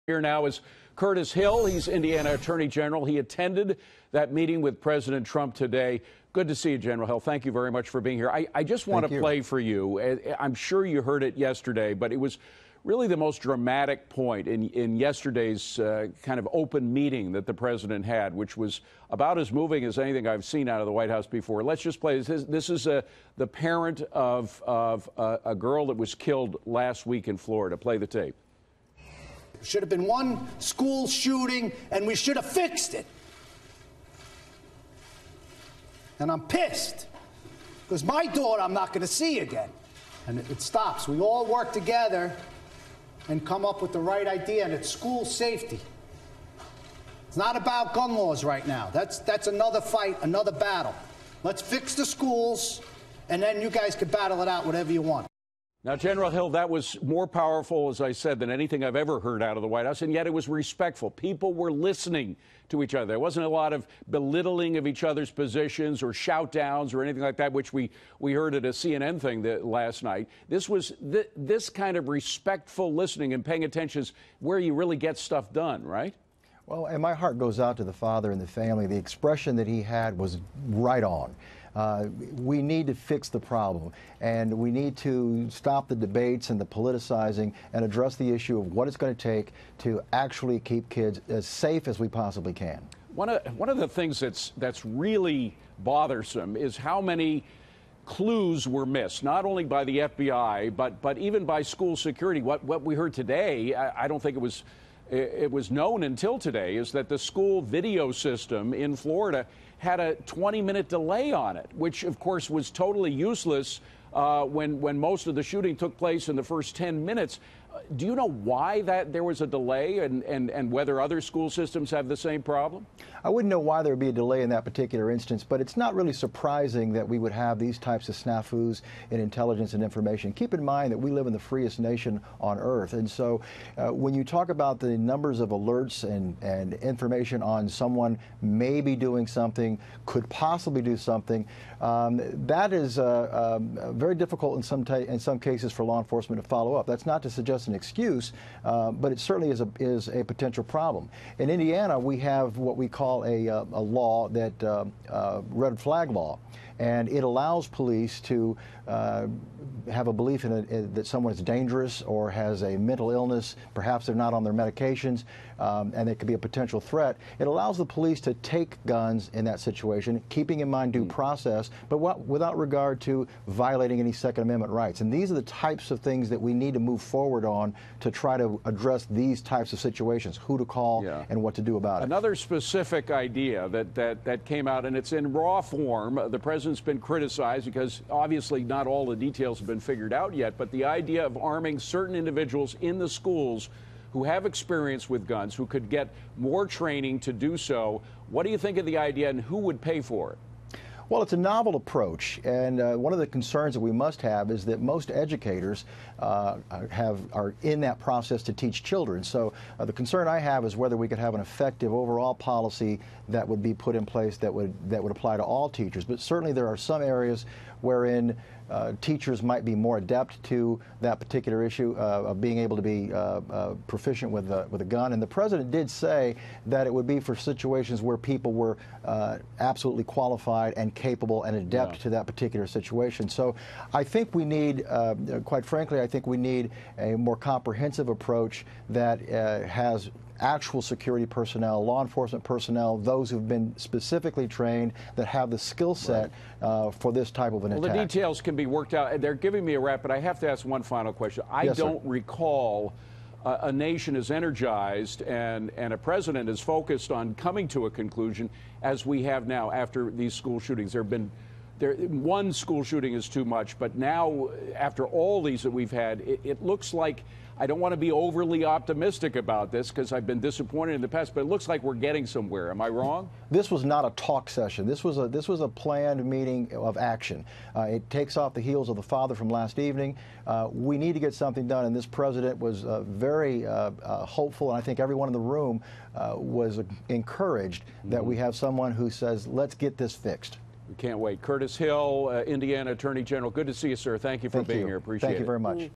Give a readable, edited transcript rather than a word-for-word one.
Here now is Curtis Hill. He's Indiana Attorney General. He attended that meeting with President Trump today. Good to see you, General Hill. Thank you very much for being here. I just want to play for you. I'm sure you heard it yesterday, but it was really the most dramatic point in yesterday's kind of open meeting that the president had, which was about as moving as anything I've seen out of the White House before. Let's just play this. This is the parent of a girl that was killed last week in Florida. Play the tape. Should have been one school shooting, and we should have fixed it. And I'm pissed, because my daughter I'm not going to see again. And it stops. We all work together and come up with the right idea, and it's school safety. It's not about gun laws right now. That's another fight, another battle. Let's fix the schools, and then you guys can battle it out whatever you want. Now, General Hill, that was more powerful, as I said, than anything I've ever heard out of the White House, and yet it was respectful. People were listening to each other. There wasn't a lot of belittling of each other's positions or shout-downs or anything like that, which we heard at a CNN thing last night. This was this kind of respectful listening and paying attention is where you really get stuff done, right? Well, and my heart goes out to the father and the family. The expression that he had was right on. We need to fix the problem, and we need to stop the debates and the politicizing and address the issue of what it's going to take to actually keep kids as safe as we possibly can. One of the things that's really bothersome is how many clues were missed, not only by the FBI, but even by school security. What we heard today, I don't think it was known until today, is that the school video system in Florida had a 20-minute delay on it, which, of course, was totally useless when most of the shooting took place in the first 10 minutes. Do you know why there was a delay and whether other school systems have the same problem? I wouldn't know why there would be a delay in that particular instance, but it's not really surprising that we would have these types of snafus in intelligence and information. Keep in mind that we live in the freest nation on earth, and so when you talk about the numbers of alerts and information on someone maybe doing something, could possibly do something, that is very difficult in some cases for law enforcement to follow up. That's not to suggest an excuse, but it certainly is a potential problem. In Indiana, we have what we call a law that red flag law, and it allows police to have a belief that someone is dangerous or has a mental illness, perhaps they're not on their medications, and they could be a potential threat. It allows the police to take guns in that situation, keeping in mind due process, but without regard to violating any Second Amendment rights. And these are the types of things that we need to move forward on to try to address these types of situations, who to call and what to do about it. Another specific idea that came out, and it's in raw form. The president's been criticized because obviously not all the details have been figured out yet, but the idea of arming certain individuals in the schools who have experience with guns, who could get more training to do so. What do you think of the idea, and who would pay for it? Well, it's a novel approach, and one of the concerns that we must have is that most educators are in that process to teach children. So the concern I have is whether we could have an effective overall policy that would be put in place that would apply to all teachers. But certainly there are some areas wherein teachers might be more adept to that particular issue of being able to be proficient with a gun. And the president did say that it would be for situations where people were absolutely qualified and capable and adept to that particular situation. So I think we need, quite frankly, I think we need a more comprehensive approach that has actual security personnel, law enforcement personnel, those who've been specifically trained, that have the skill set for this type of an attack. Well, the details can be worked out. They're giving me a wrap, but I have to ask one final question. I don't recall a nation as energized and a president as focused on coming to a conclusion as we have now after these school shootings. One school shooting is too much, but now, after all these that we've had, it looks like, I don't want to be overly optimistic about this because I've been disappointed in the past, but it looks like we're getting somewhere. Am I wrong? This was not a talk session. This was a planned meeting of action. It takes off the heels of the father from last evening. We need to get something done, and this president was very hopeful, and I think everyone in the room was encouraged that we have someone who says, let's get this fixed. We can't wait. Curtis Hill, Indiana Attorney General. Good to see you, sir. Thank you for being here. Appreciate it. Thank you very much.